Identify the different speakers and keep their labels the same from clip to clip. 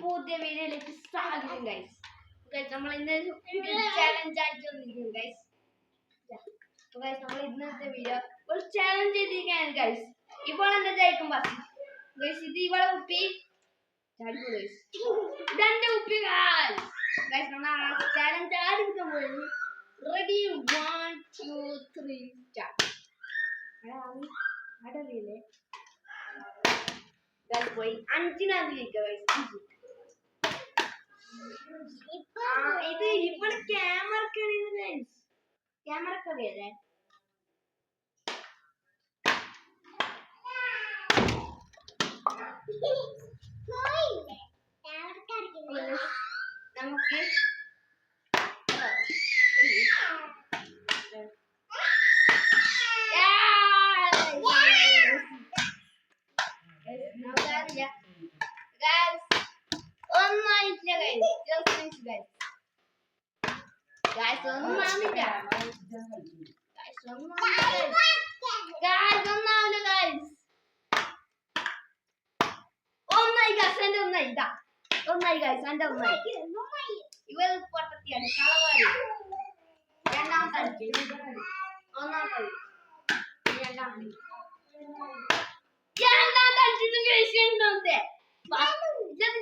Speaker 1: പുതിയ വീഡിയോയിലേക്ക് സ്വാഗതം ഗൈസ്. നമ്മൾ ഇന്ന് ചാലഞ്ച് ആയിട്ട് വന്നിരിക്കുന്നു ഗൈസ്. നമ്മൾ ഇന്നത്തെ വീഡിയോ ഒരു ചാലഞ്ച് ചെയ്തിരിക്കുകയാണ് ഗൈസ്. ഇപ്പോൾ എന്താ ജയിക്കും ഗൈസ്? ഇത് ഇവിടെ ഉപ്പി ഇതെന്റെ ഉപ്പി ഗൈസ്. നമ്മൾ ചാലഞ്ച് ആരംഭിക്കാൻ പോയിരുന്നു. Ready 1 2 3 start. അടറിയില്ലേ പോയി 5 ഇത് ഇവിടെ ക്യാമറ കളിയല്ലേ? നമുക്ക് ഇവർ പൊട്ടത്തിയാണ് കളവാരി. രണ്ടാമത്തെ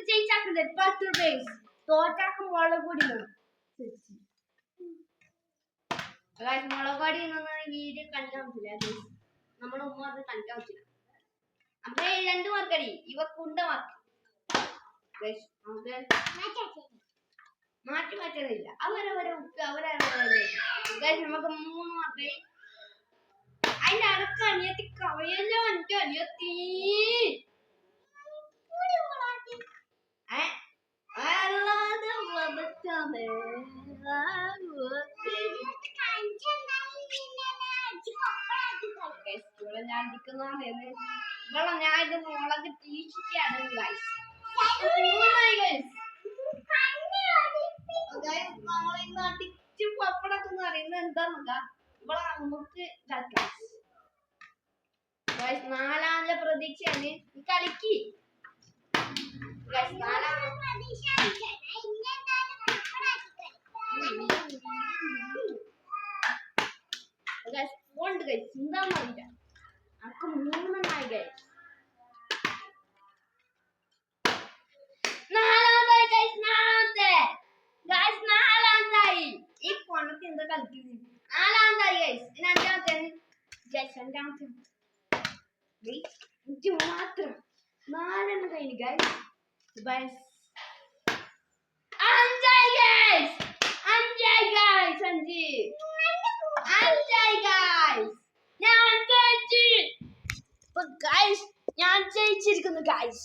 Speaker 1: ജയിച്ചാക്കണ്ടേ 10 രൂപ തോറ്റാക്കും മുളക് പൊടി. മുളക് പൊടി വീഡിയോ കണ്ടിക്കാൻ പറ്റില്ല. നമ്മുടെ ഉമ്മ അത് കണ്ടിക്കാൻ പറ്റില്ല. നമ്മളെ 2 മാർക്കടി ഇവക്കുണ്ട മാർക്ക് മാറ്റില്ല. അവരവരെ ഉപ്പ് നമുക്ക് 3 മാർക്ക്. അതിന്റെ അടക്ക അനിയത്തി കവയല്ലോ. എന്റെ അനിയത്തി ഞാൻ ഇത് മുളക് ടീച്ചിട്ടാണ് ടിച്ചും പപ്പടൊക്കെ പറയുന്നത് എന്താ ഇവിടെ നമുക്ക് നാലാമത്തെ പ്രതീക്ഷയാണ് കളിക്ക്. എന്താന്നറിയില്ല അനക്ക് 3 നാലാമതായി. ഈ പൊണ്ണത്തി എന്താ കളിക്കുന്നത്? 4 ഗൈസ്. 5 മാത്രം 4 കഴിഞ്ഞു ഗൈസ്. 5 ഞാൻ ജയിച്ചിരിക്കുന്നു ഗൈസ്.